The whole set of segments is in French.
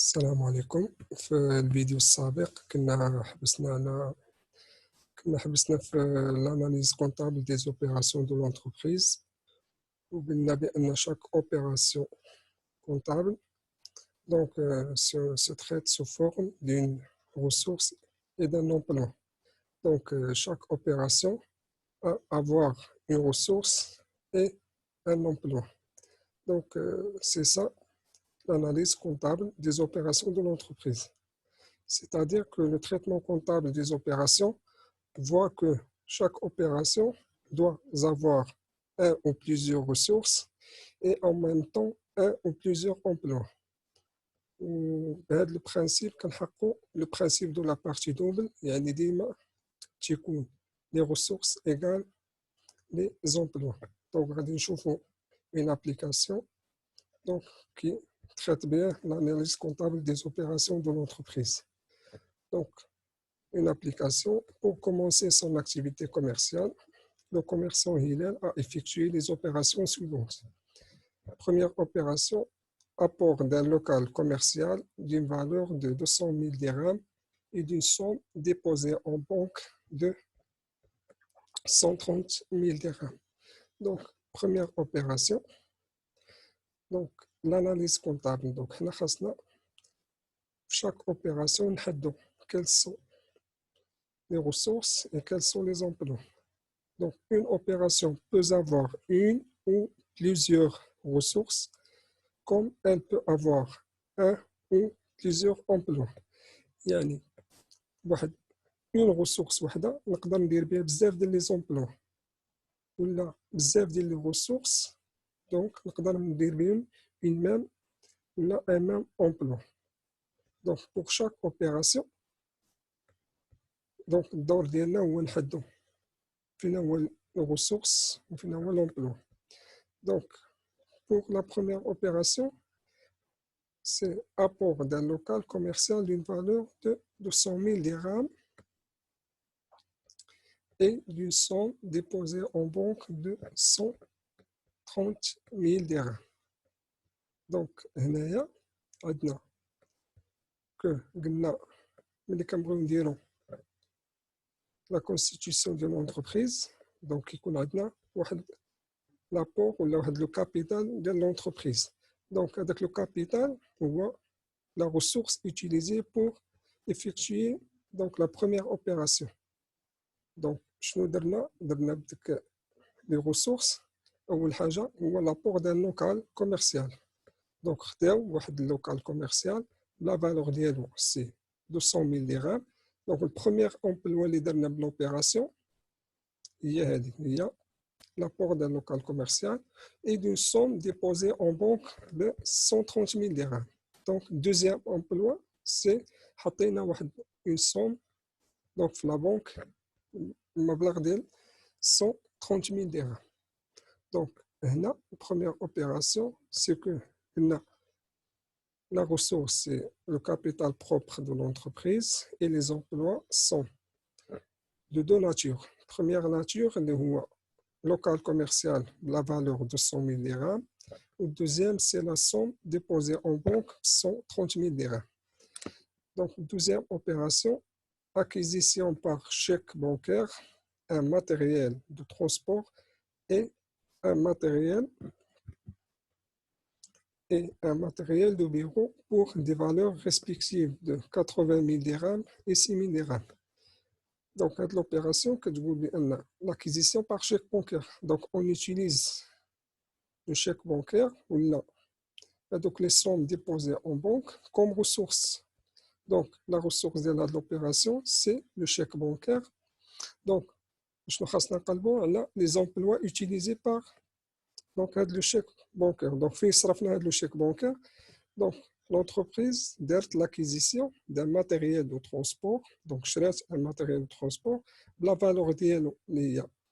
السلام عليكم. في الفيديو السابق كنا حبسنا في l'analyse comptable des opérations de l'entreprise وقلنا بأن chaque opération comptable se traite sous forme d'une ressource et d'un emploi. Chaque opération a avoir une ressource et un emploi. C'est ça l'analyse comptable des opérations de l'entreprise. C'est-à-dire que le traitement comptable des opérations voit que chaque opération doit avoir un ou plusieurs ressources et en même temps un ou plusieurs emplois. بهذا البرانسيب كنحققوا le principe de la partie double يعني ديما تيكون les ressources égales les emplois. غادي نشوفوا une application qui traite bien l'analyse comptable des opérations de l'entreprise. Une application pour commencer son activité commerciale. Le commerçant Hillel a effectué les opérations suivantes. Première opération, apport d'un local commercial d'une valeur de 200 000 dirhams et d'une somme déposée en banque de 130 000 dirhams. Première opération. L'analyse comptable. Chaque opération, quelles sont les ressources et quels sont les emplois. Une opération peut avoir une ou plusieurs ressources, comme elle peut avoir un ou plusieurs emplois. يعني une ressource وحده نقدر ندير بها بزاف ديال لي زومبلوا ولا بزاف ديال لي ressources نقدر ندير بهم une même ولا un même emploi. Pour chaque opération الدور ديالنا هو نحددو فين هو les ressources وفين هو l'emploi. Pour la première opération, c'est apport d'un local commercial d'une valeur de 200 000 dirhams et d'une somme déposée en banque de 130 000 dirhams. هنايا عندنا قلنا ملي كنبغيو نديرو la constitution de l'entreprise, يكون عندنا واحد l'apport ولا واحد le capital de l'entreprise. هذاك le capital هو la ressource utilisée pour effectuer la première opération. شنو درنا بديك les ressources. أول حاجة هو l'apport d'un local commercial. خداو واحد local commercial la valeur ديالو c'est 200 000 dirhams. Le premier emploi اللي درنا بالopération هي هذه هي l'apport d'un local commercial et d'une somme déposée en banque de 130 000 dirhams. Deuxième emploi, c'est حطينا واحد une somme في la banque المبلغ ديال 130 000 dirhams. هنا première opération, c'est que la ressource, c'est le capital propre de l'entreprise et les emplois sont de deux natures. Première nature, le local commercial, la valeur de 100 000 dirhams. Deuxième, c'est la somme déposée en banque, 130 000 dirhams. Deuxième opération, acquisition par chèque bancaire, un matériel de transport et un matériel de bureau pour des valeurs respectives de 80 000 dirhams et 6 000 dirhams. Cette l'opération que l'acquisition par chèque bancaire. On utilise le chèque bancaire ou les sommes déposées en banque comme ressource. La ressource de l'opération, c'est le chèque bancaire. Les emplois utilisés par le chèque bancaire. Le chèque bancaire. L'entreprise dert l'acquisition d'un matériel de transport. Un matériel de transport. La valeur de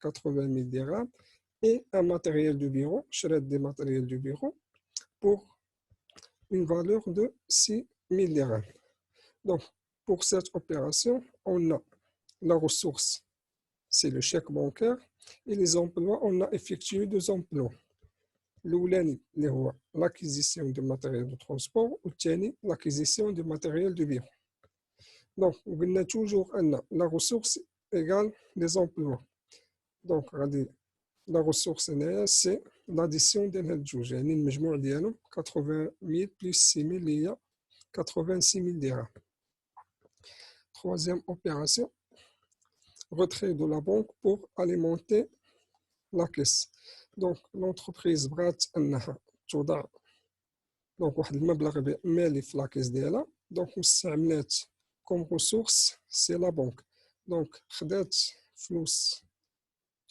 80 000 dirhams et un matériel de bureau. Des matériels de bureau pour une valeur de 6 000 dirhams. Pour cette opération, on a la ressource, c'est le chèque bancaire, et les emplois, on a effectué 2 emplois. الأولاني اللي هو l'acquisition de matériel de transport والثاني l'acquisition de matériel de bureau. Donc قلنا toujours أن la ressource égale les emplois. Donc غادي la ressource هنايا سي l'addition ديال هاد الجوج، يعني المجموع ديالهم 80,000 plus 6,000 اللي هي 86,000 درهم. Troisième opération, retrait de la banque pour alimenter la caisse. Donc l'entreprise بغات أنها توضع دونك واحد المبلغ مالي في لاكيس ديالها، دونك مستعملات كوم ريسورس سي لا بنك. دونك خدات فلوس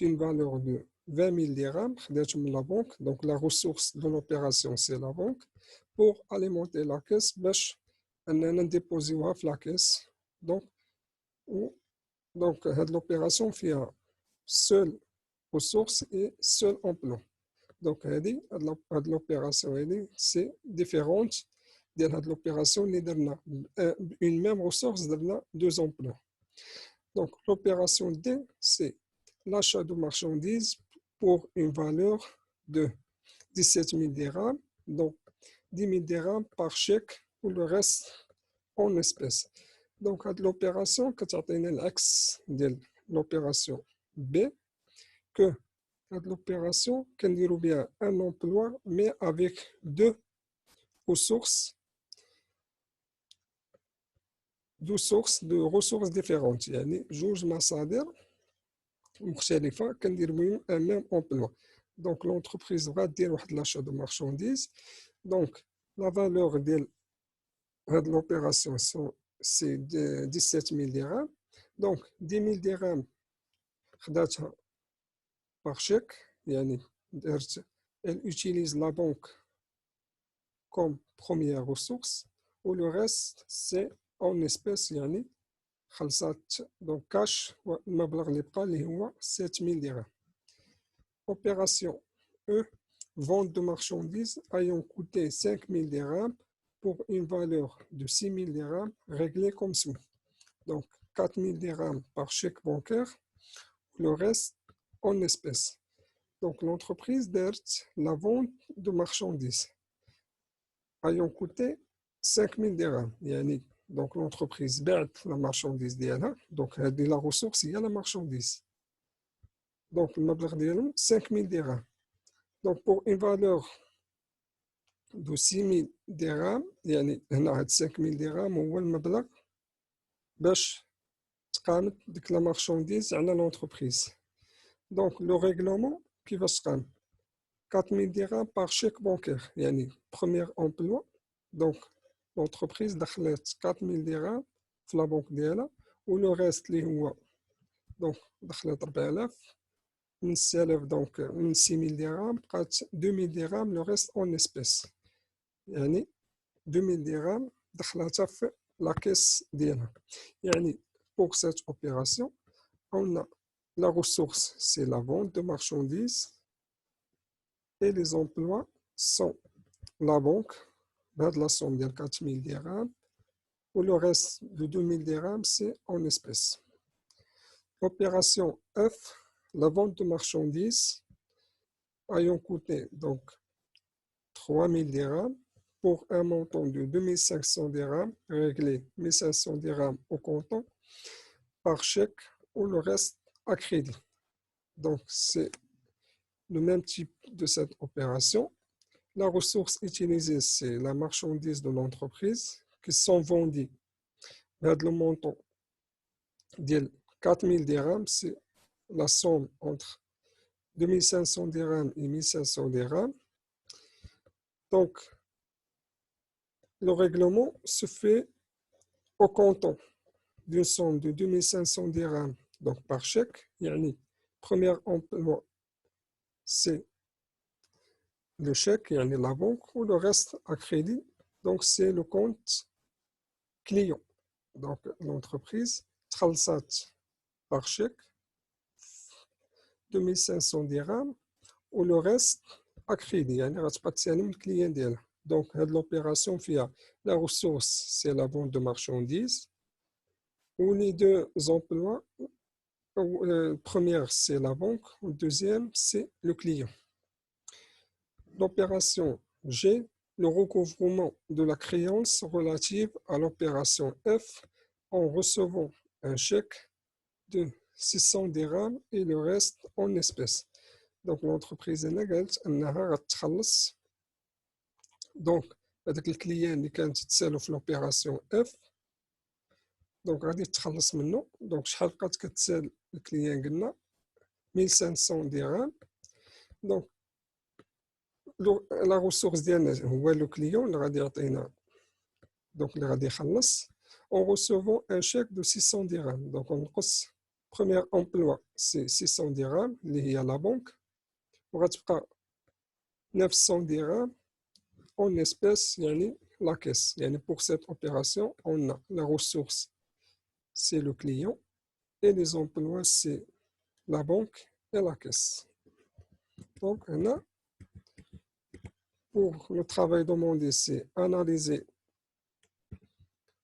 d'une valeur de 20,000 dirhams خداتهم من لا بنك. دونك لا ريسورس دو لوبيراسيون سي لا بنك بور اليمونتي لا كيس باش اننا نديبوزيوها في لا كيس. دونك هاد لوبيراسيون فيها seul ressource et seul emploi. دونك هاد لوبيراسيون هادي سي ديفيرونت ديال هاد لوبيراسيون اللي درنا اون ميم ريسورس درنا دو امبلوا. دونك l'opération D c'est l'achat de marchandises pour une valeur de 17,000 dirhams, donc 10,000 dirhams par chèque ou le reste en espèces. Donc l'opération كتعطينا العكس ديال l'opération B que l'opération كنديرو بها un emploi mais avec deux ressources de ressources différentes، يعني جوج مصادر مختلفة كندير بهم un même emploi. Donc l'entreprise va دير واحد l'achat de marchandises. Donc la valeur ديال هاد l'opération c'est 17,000 dirhams. Donc 10,000 dirhams خداتها par chèque، يعني درت elle utilise la banque comme première ressource ou le reste c'est en espèces، يعني خلصات دونك كاش المبلغ اللي بقى اللي هو 7,000 درهم. Opération E, vente de marchandises ayant coûté 5,000 dirhams pour une valeur de 6,000 dirhams réglée comme suit. Donc 4,000 dirhams par chèque bancaire, le reste en espèces. Donc l'entreprise DERT, la vente de marchandises ayant coûté 5,000 dirhams. يعني donc l'entreprise باعت la marchandise ديالها، donc هذه la ressource هي la marchandise. Donc المبلغ ديالهم 5,000 dirhams. Donc pour une valeur de 6,000 dirhams، يعني هنا هاد 5,000 درهم هو المبلغ باش تقامت ديك لا marchandise على l'entreprise. Donc le règlement كيفاش تقام 4,000 dirhams par chèque bancaire، يعني premier emploi. Donc l'entreprise دخلت 4,000 dirhams في لا بنك ديالها، و لو ريست اللي هو دونك دخلت 4,000 من 6,000، دونك من 6,000 درهم بقات 2,000 درهم لو ريست اون اسبيس، يعني 2,000 درهم دخلتها في لا كيس ديالها. يعني pour cette opération on a la ressource c'est la vente de marchandises et les emplois sont la banque بهاد la somme ديال 4,000 dirhams ou le reste de 2,000 dirhams c'est en espèces. Opération F, la vente de marchandises ayant coûté donc 3,000 dirhams pour un montant de 2,500 dirhams, réglé 1,500 dirhams au comptant par chèque ou le reste à crédit. Donc c'est le même type de cette opération. La ressource utilisée c'est la marchandise de l'entreprise qui sont vendues. Le montant de 4,000 dirhams, c'est la somme entre 2,500 dirhams et 1,500 dirhams. Donc, le règlement se fait au comptant d'une somme de 2,500 dirhams donc par chèque. Yani, premier emploi, c'est le chèque, yani la banque, ou le reste à crédit. Donc, c'est le compte client. Donc, l'entreprise, Tralsat par chèque, 2,500 dirhams, ou le reste à crédit. يعني غتبقى تسالم الكليان ديالها. Donc هاد l'opération فيها la ressource c'est la vente de marchandises ou les deux emplois. Première c'est la banque, le deuxième c'est le client. L'opération G, le recouvrement de la créance relative à l'opération F en recevant un chèque de 600 dirhams et le reste en espèces. Donc l'entreprise هنا قالت انها غتخلص دونك هذاك الكليان اللي كانت تسالو في لوبيراسيون اف دونك غادي تخلص منه. دونك شحال بقات كتسال الكليان؟ قلنا 1500 درهم. دونك لا ريسورس ديالنا هو لو كليون اللي غادي يعطينا دونك اللي غادي يخلص en recevant un chèque de 600 dirhams. Donc on نقص premier emploi c'est 600 dirhams اللي هي لا بنك وغتبقى 900 dirhams en espèces يعني la caisse. يعني pour cette opération on a la ressource c'est le client et les emplois c'est la banque et la caisse. Donc on a pour le travail demandé c'est analyser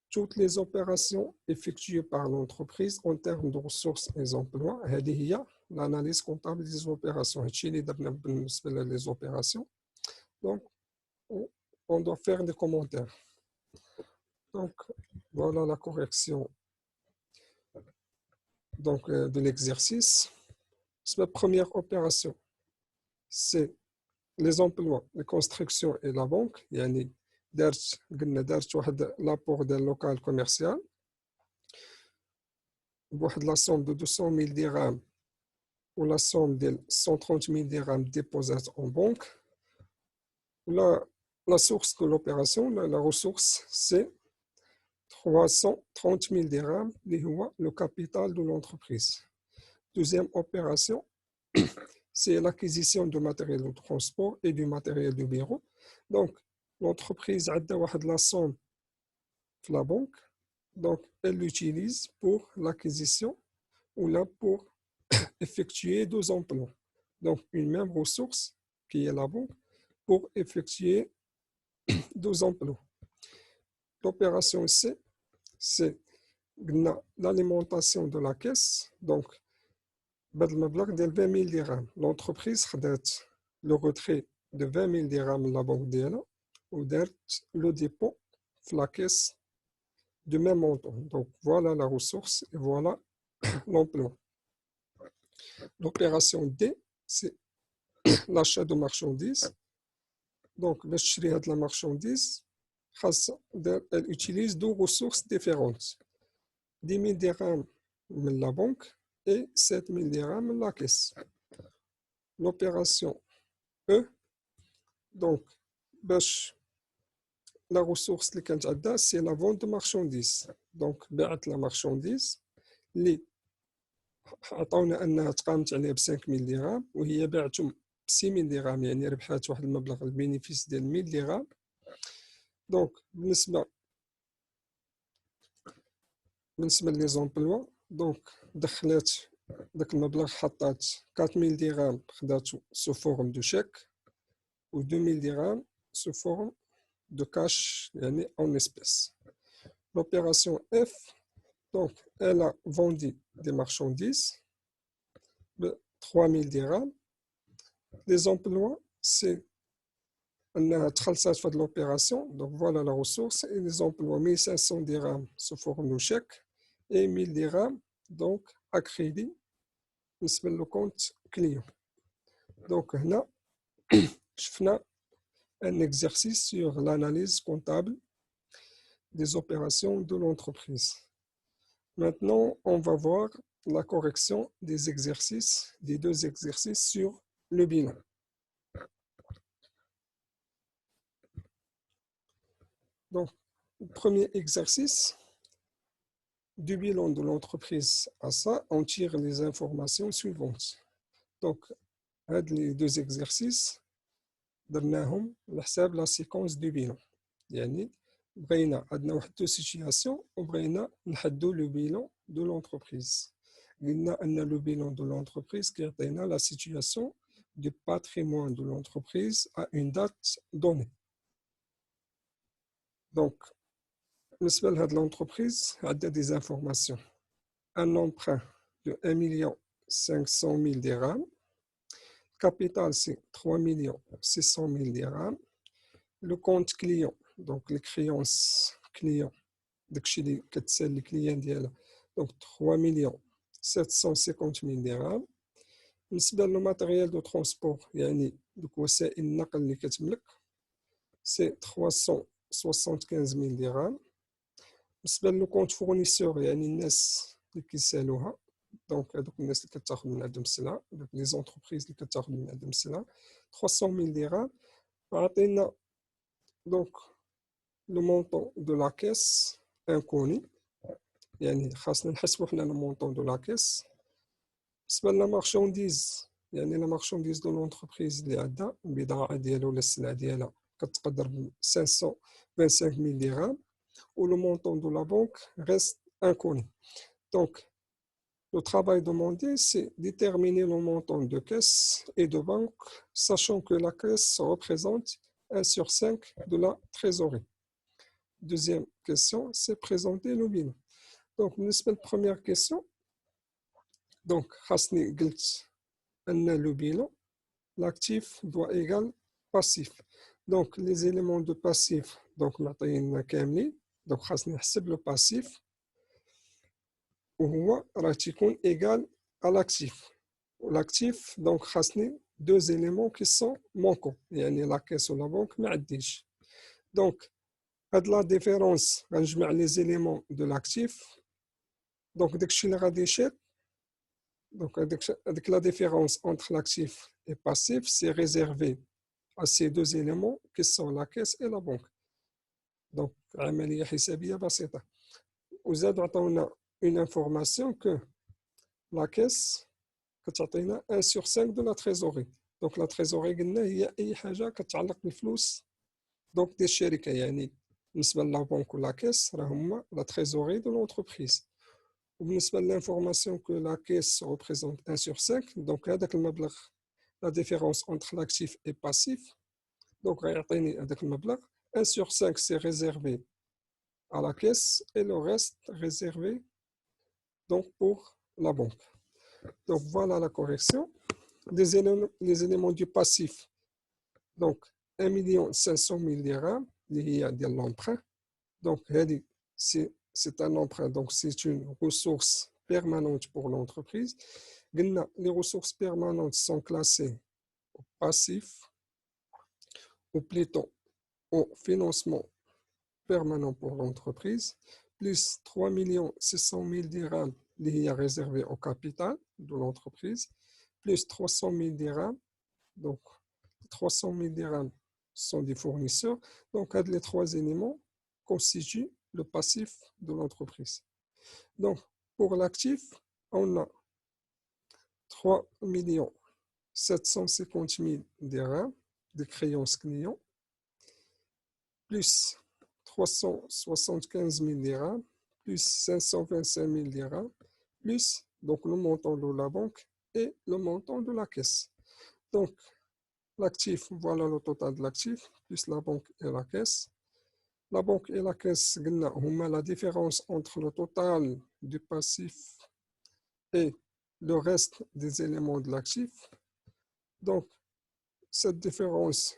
toutes les opérations effectuées par l'entreprise en termes de ressources et emplois. هذه هي l'analyse comptable des opérations. هادشي اللي درنا بالنسبة les opérations. Donc on doit faire des commentaires. Donc voilà la correction donc de l'exercice. La première opération c'est les emplois, les constructions et la banque. يعني دارت واحد l'apport d'un local commercial بواحد la somme de 200 000 dirhams ou la somme de 130 000 dirhams déposés en banque. La source de l'opération, la ressource, c'est 330 000 dirhams, le capital de l'entreprise. Deuxième opération, c'est l'acquisition de matériel de transport et du matériel de bureau. Donc, l'entreprise a la somme de la banque, donc elle l'utilise pour l'acquisition ou là pour effectuer deux emplois. Donc, une même ressource qui est la banque pour effectuer deux emplois. L'opération C, c'est l'alimentation de la caisse. Donc, de 20 000 dirhams. L'entreprise a le retrait de 20 000 dirhams de la banque d'elle ou le dépôt de la caisse du même montant. Donc, voilà la ressource et voilà l'emploi. L'opération D, c'est l'achat de marchandises. Donc, de la marchandise, elle utilise deux ressources différentes. 10 000 dirhams de la banque et 7 000 dirhams de la caisse. L'opération E, donc, la ressource qui est c'est la vente de marchandises. Donc, la marchandise, اللي عطاونا انها تقامت عليها ب 5000 درهم وهي باعتهم ب 6000 درهم يعني ربحات واحد المبلغ البينيفيس ديال 1000 درهم. دونك بالنسبه لي زومبلوا دونك دخلات داك المبلغ حطات 4000 درهم خداتو سو فورم دو شيك و 2000 درهم سو فورم دو كاش يعني اون اسبيس. L'opération F, donc elle a vendu des marchandises de 3000 dirhams. Les emplois, c'est l'opération, donc voilà la ressource, et les emplois 1500 dirhams sous forme de chèque et 1000 dirhams donc à crédit sur le compte client. Donc là, je fais un exercice sur l'analyse comptable des opérations de l'entreprise. Maintenant, on va voir la correction des exercices, des deux exercices sur le bilan. Donc, le premier exercice du bilan de l'entreprise à ça, on tire les informations suivantes. Donc, les deux exercices, درناهم لحساب la séquence du bilan. يعني بغينا عندنا واحد دو سيتياسيون وبغينا نحدو لو بيلون دو لونتربريز. قلنا ان لو بيلون دو لونتربريز كيعطينا لا سيتياسيون du patrimoine de l'entreprise à une date donnée. Donc, بالنسبة لهاد l'entreprise عندها des informations. Un emprunt de 1 500 000 dirhams, capital, c'est 3 600 000 dirhams. Le compte client, donc les créances clients, داكشي اللي كتسال الكليان ديالها، donc 3 750 000 dirhams. بالنسبة للماتيريال دو ترونسبور، يعني دوك وسائل النقل اللي كتملك، سي 375 000 dirhams. بالنسبة لو كونت فورنيسور، يعني الناس اللي كيسالوها، دونك هذوك الناس اللي كتاخذ من عندهم السلعة، دوك لي زونتربريز اللي كتاخذ من عندهم السلعة، 300 000 dirhams. عطينا دونك لو مونطون دو لا كيس انكوني، يعني خاصنا نحسبو حنا لو مونطون دو لا كيس. بالنسبة لا مارشونديز، يعني لا مارشونديز دو لونتربريز اللي عندها البضاعة ديالها ولا السلعة ديالها كتقدر ب 525 000 dirhams. ou le montant de la banque reste inconnu. Donc, le travail demandé, c'est déterminer le montant de caisse et de banque, sachant que la caisse représente 1 sur 5 de la trésorerie. Deuxième question, c'est présenter le bilan. Donc, la première question, donc, le bilan, l'actif doit égaler passif. Donc, les éléments de passif, donc, donc خاصني نحسب لو باسيف وهو راه تيكون ايغال على لاكتيف. والاكتيف دونك خاصني دو زيليمون كي سون مونكون، يعني لا كيس ولا بنك ما عنديش. دونك هاد لا ديفيرونس غنجمع لي زيليمون دو لاكتيف، دونك داكشي اللي غادي يشيط، دونك هاديك لا ديفيرونس اونتر لاكتيف اي باسيف سي ريزيرفي à ces deux éléments qui sont la caisse et la banque. Donc عملية حسابية بسيطة. وزادوا عطاونا une information que la caisse كتعطينا 1 sur 5 de la trésorerie. Donc la trésorerie قلنا هي أي حاجة كتعلق بالفلوس دونك ديال الشركة، يعني بالنسبة لا بنك ولا كيس راه هما la trésorerie de l'entreprise. وبالنسبة للانفورماسيون que la caisse représente 1 sur 5، donc هذاك المبلغ la différence entre l'actif et passif، donc غيعطيني هذاك المبلغ 1 sur 5 c'est réservé à la caisse et le reste réservé donc pour la banque. Donc voilà la correction. Les éléments du passif, donc 1 500 000 dirhams, il y a de l'emprunt. Donc c'est un emprunt, donc c'est une ressource permanente pour l'entreprise. Les ressources permanentes sont classées au passif, ou plutôt au financement permanent pour l'entreprise, plus 3 600 000 dirhams réservés au capital de l'entreprise, plus 300 000 dirhams. Donc, 300 000 dirhams sont des fournisseurs. Donc, les trois éléments constituent le passif de l'entreprise. Donc, pour l'actif, on a 3 750 000 dirhams de créances clients, plus 375 000 dirhams, plus 525 000 dirhams, plus donc le montant de la banque et le montant de la caisse. Donc, l'actif, voilà le total de l'actif, plus la banque et la caisse. La banque et la caisse, on a la différence entre le total du passif et le reste des éléments de l'actif. Donc, cette différence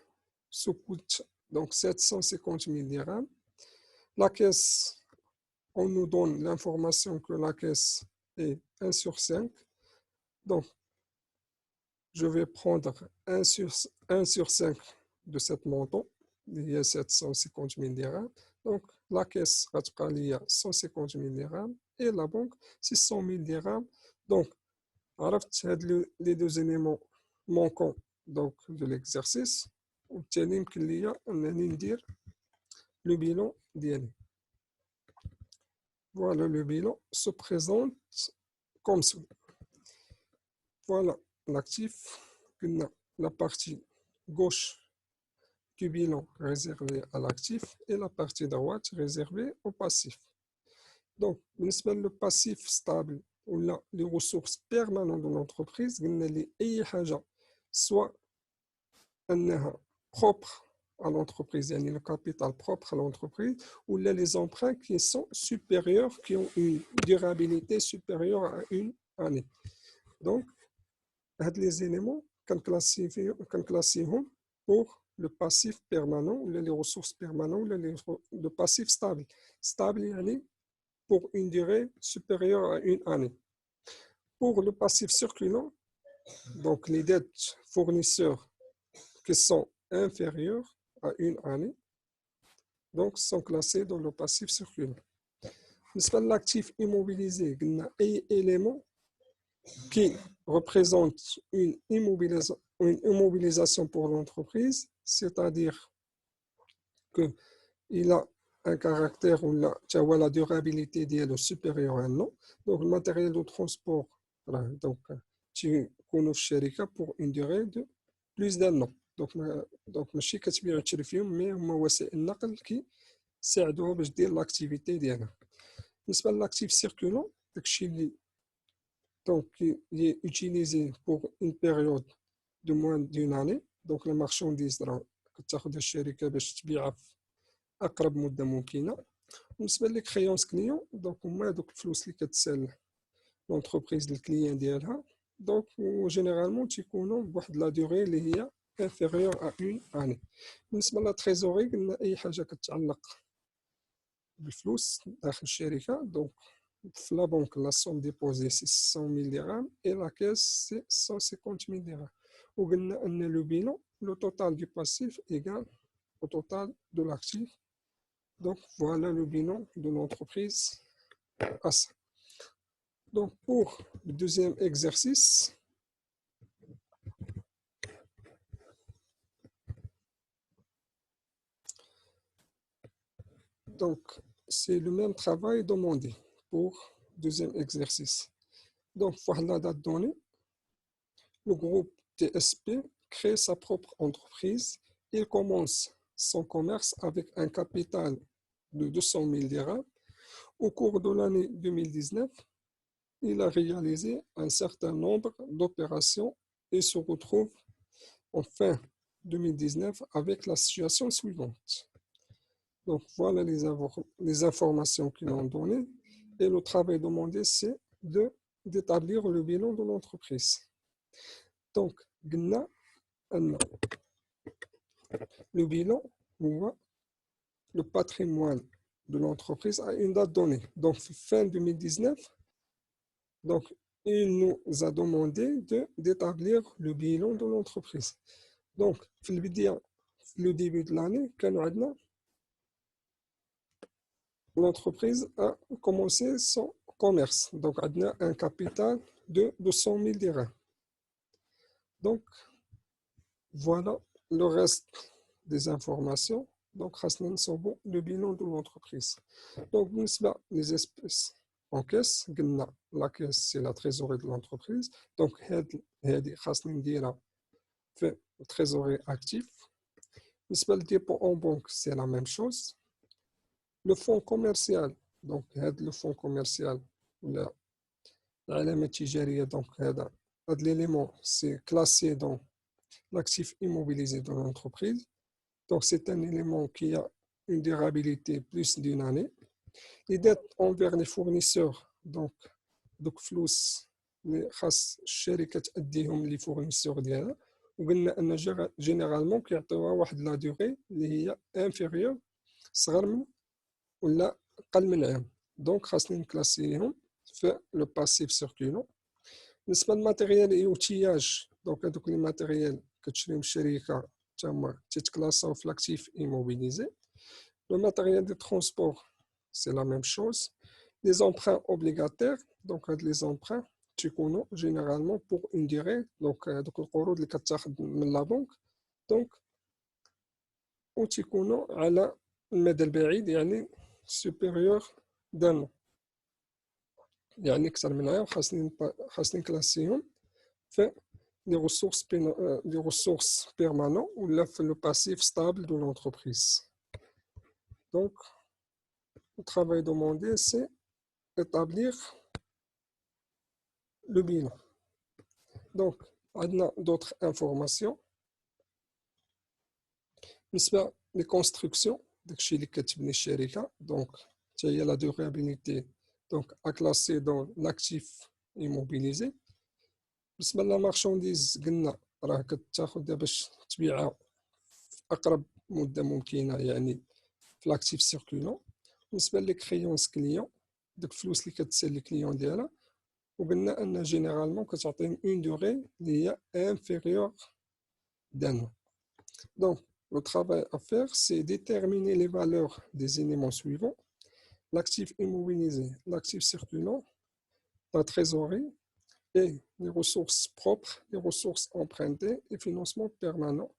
se coûte donc 750 000 dirhams. La caisse, on nous donne l'information que la caisse est 1 sur 5. Donc, je vais prendre 1 sur 5 de cette montant, il y a 750 000 dirhams. Donc, la caisse il y a 150 000 dirhams et la banque 600 000 dirhams. Donc, les deux éléments manquants donc, de l'exercice. وبالتالي يمكن ليا أنني ندير le bilan ديالي. Voilà, le bilan se présente comme suit. Voilà l'actif, la partie gauche du bilan réservée à l'actif et la partie droite réservée au passif. Donc, le passif stable ou les ressources permanentes de l'entreprise, soit propre à l'entreprise, il y a le capital propre à l'entreprise, ou là les emprunts qui sont supérieurs, qui ont une durabilité supérieure à une année. Donc, les éléments كنكلاسيهم pour le passif permanent ou les ressources permanentes ou le passif stable. Stable يعني pour une durée supérieure à une année. Pour le passif circulant, donc les dettes fournisseurs qui sont inférieures à une année, donc sont classées dans le passif circulant. L'actif immobilisé, il y a un élément qui représente une immobilisation pour l'entreprise, c'est-à-dire qu'il a un caractère où la durabilité est supérieure à un an. Donc, le matériel de transport, donc, tu connais pour une durée de plus d'un an. Donc ماشي كتبيع وتشري فيهم مي هما وسائل النقل كيساعدوها باش دير لاكتيفيتي ديالها. بالنسبه للاكتيف سيركولون داكشي اللي donc il est utilisé pour une période de moins d'une année. Donc la marchandise راه كتاخذها الشركه باش تبيعها في اقرب مده ممكنه. بالنسبه لي كريونس كليون دونك هما دوك الفلوس اللي كتسال لونتربريز للكليان ديالها. دونك جينيرالمون تيكونوا بواحد لا دوري اللي هي inférieur à une année. بالنسبة لا تريزوري قلنا أي حاجة كتعلق بالفلوس داخل الشركة. دونك في لا بنك لا سوم ديبوزي سي 600,000 درهم et la caisse c'est 150,000 درهم. وقلنا أن لو بيلون le total du passif égale au total de l'actif. Donc voilà le bilan de l'entreprise à ça. Donc pour le deuxième exercice, donc c'est le même travail demandé pour le deuxième exercice. Donc pour la date donnée, le groupe TSP crée sa propre entreprise. Il commence son commerce avec un capital de 200,000 dirhams. Au cours de l'année 2019, il a réalisé un certain nombre d'opérations et se retrouve en fin 2019 avec la situation suivante. Donc voilà les informations qu'ils ont données. Et le travail demandé, c'est d'établir le bilan de l'entreprise. Donc, le bilan, le patrimoine de l'entreprise à une date donnée. Donc, fin 2019, donc, il nous a demandé d'établir le bilan de l'entreprise. Donc, le début de l'année, l'entreprise a commencé son commerce. Donc, on a un capital de 200,000 dirhams. Donc, voilà le reste des informations. Donc, le bilan de l'entreprise. Donc, les espèces en caisse, la caisse, c'est la trésorerie de l'entreprise. Donc, fait trésorerie actif. Le dépôt en banque, c'est la même chose. Le fonds commercial, donc le fonds commercial, donc l'élément, c'est classé dans l'actif immobilisé de l'entreprise. Donc c'est un élément qui a une durabilité plus d'une année. Les dettes envers les fournisseurs, donc فلوس اللي خاص الشركه تأديهم لي فورنيسور ديالها. وقلنا ان جينيرالمون كيعطيوها واحد لا دوغي اللي هي انفيريور، صغر من ولا اقل من عام. دونك خاصني نكلاسيهم في لو باسيف سيركولون. بالنسبه للماتيريال اي اوتياج، دونك هذوك لي ماتيريال كتشريهم الشركه تما تيتكلاساو في لاكتيف ايموبيليزي. لو ماتيريال دو ترونسبور سي لا ميم شوز. Les emprunts obligataires, donc les emprunts, tu connais généralement pour une durée, donc le قروض اللي كتاخد من la banque, donc وتكونوا على المدى البعيد يعني supérieur d'un an. يعني أكثر من عام خاصني نكلاسيهم في les ressources permanentes ou le passif stable de l'entreprise. Donc, le travail demandé, c'est établir le bilan. Donc, on a d'autres informations. Les constructions, donc, il y a la durabilité, donc, à classer dans l'actif immobilisé. La marchandise, راه كتاخد باش تبيعها في أقرب مدة ممكنة يعني في لاكتيف سيركولون. بالنسبة لي كريونس كليون داك الفلوس اللي كتسال الكليون ديالها، وقلنا أن جينيرالمون كتعطيهم اون دوغي اللي هي انفيريور d'un an. Donc, le travail à faire, c'est déterminer les valeurs des éléments suivants: l'actif immobilisé, l'actif circulant, la trésorerie et les ressources propres, les ressources empruntées et financement permanent,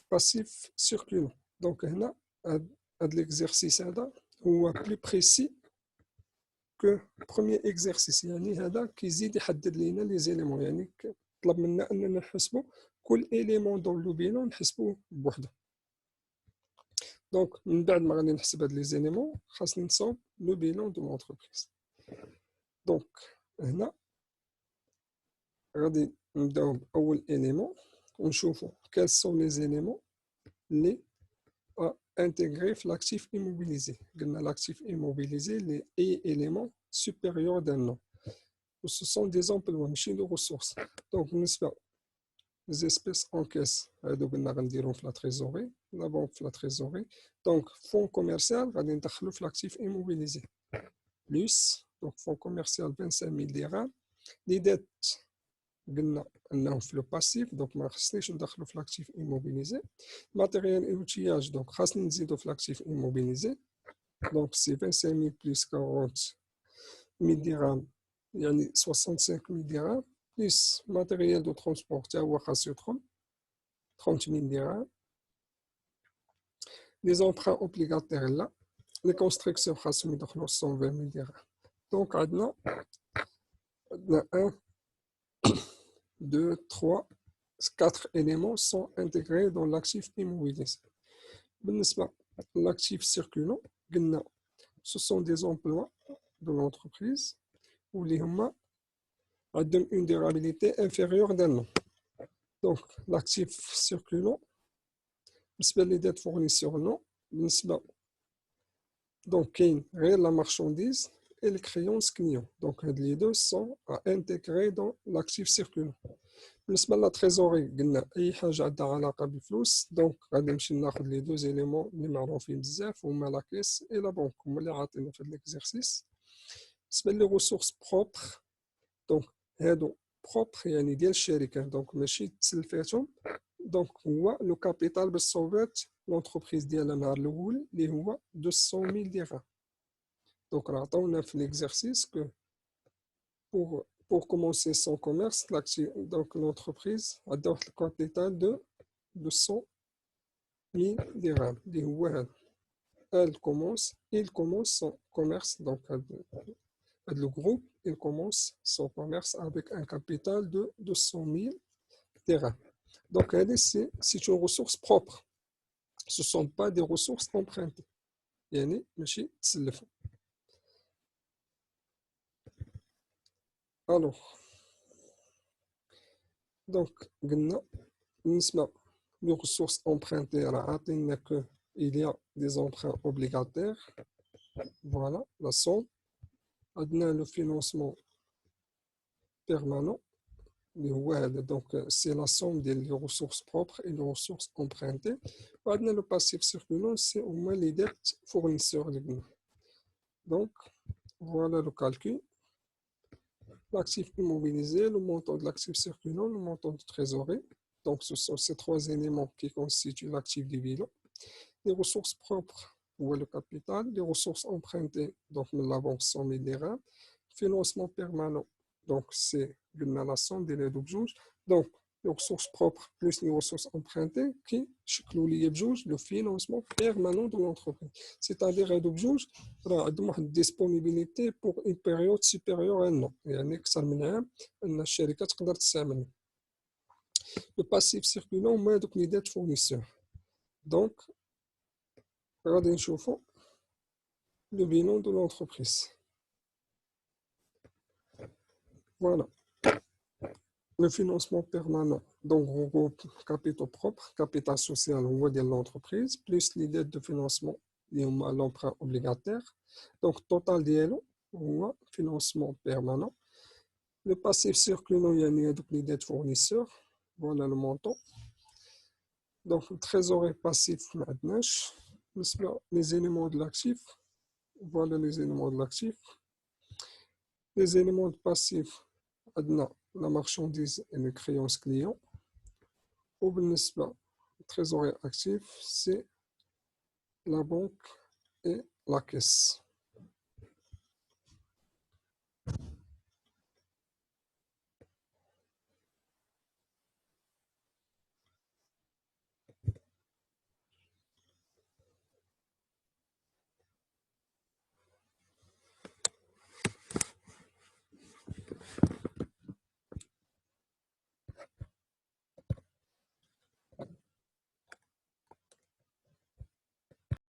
passif circulant. Donc, هنا هاد l'exercice هذا هو plus précis que premier exercice. يعني هذا كيزيد يحدد لينا لي زيليمون، يعني طلب منا اننا نحسبوا كل اليمون دون لو بيلون نحسبوه بوحده. دونك من بعد ما غادي نحسب هاد لي زيليمون خاصني نصاوب لو بيلون دو لونتربريز. دونك هنا غادي نبداو باول اليمون ونشوفوا كال سون لي زيليمون لي intégrer l'actif immobilisé. L'actif immobilisé, les éléments supérieurs d'un nom. Ce sont des emplois, machines de ressources. Donc, les espèces en caisse, la trésorerie, la banque, la trésorerie. Donc, fonds commercial, l'actif immobilisé. Plus, donc fonds commercial, 25 000 dirhams. Les dettes, le passif, donc ما خصنيش ندخلو في l'actif immobilisé. Matériel et outillage, donc خاصني نزيدو في l'actif immobilisé. Donc c'est 25 000 plus 40 000 dirhams, يعني 65 000 dirhams, plus matériel de transport تا هو خاص يدخل 30 000 dirhams. Les emprunts obligataires là, les constructions خاصهم يدخلو 120 000 dirhams. Donc عندنا 1 2, 3, 4 éléments sont intégrés dans l'actif immobilisé. L'actif circulant, ce sont des emplois de l'entreprise où les ont une durabilité inférieure d'un an. Donc, l'actif circulant, les dettes fournisseurs non, donc la marchandise et les créances clients. Donc, les deux sont à intégrer dans l'actif circulant. بالنسبة للتريزوري قلنا أي حاجة عندها علاقة بالفلوس، دونك غادي نمشي ناخد لي دو زيليمون اللي معروفين بزاف هما لا كيس إي لا بونك، هما اللي عاطينا في هاد ليكزيرسيس. بالنسبة لي ريسورس بروبر، دونك هادو بروبر يعني ديال الشركة، دونك ماشي تسلفاتهم. دونك هو لو كابيتال باش صوبات لونتربريز ديالها النهار الأول اللي هو 200 000 درهم. دونك راه عطاونا في ليكزيرسيس كو pour commencer son commerce, donc l'entreprise a donc le capital de 200 000 dirhams. Il commence son commerce, donc le groupe, il commence son commerce avec un capital de 200 000 dirhams. Donc, c'est une ressource propre. Ce ne sont pas des ressources empruntées. يعني ماشي تسلفوا. Alors, donc, les ressources empruntées, il y a des emprunts obligataires. Voilà, la somme. Le financement permanent. Donc, c'est la somme des ressources propres et des ressources empruntées. Le passif circulant, c'est au moins les dettes fournisseurs. Donc, voilà le calcul. L'actif immobilisé, le montant de l'actif circulant, le montant de trésorerie. Donc, ce sont ces trois éléments qui constituent l'actif du bilan. Les ressources propres, ou le capital, les ressources empruntées, donc la banque 100 000 dirhams. Financement permanent, donc c'est la somme des deux. Donc, les ressources propres plus les ressources empruntées qui sont le financement permanent de l'entreprise. C'est-à-dire qu'il y a une disponibilité pour une période supérieure à un an. يعني أكثر من عام أن الشركة تقدر تستعمل. Le passif circulant, هما دوك لي ديت فورنيسور. Donc, غادي نشوفوا le bilan de l'entreprise. Voilà. Le financement permanent, donc regroupe capitaux propres, capital social de l'entreprise, plus les dettes de financement liées à l'emprunt obligataire. Donc, total d'ILO, financement permanent, Le passif circulant, يعني هذوك les dettes fournisseurs. Voilà le montant. Donc, le trésorier passif, ما عندناش. Les éléments de l'actif. Voilà les éléments de l'actif. Les éléments de passif, عندنا la marchandise et les créances clients. وبالنسبة trésorier actif, c'est la banque et la caisse.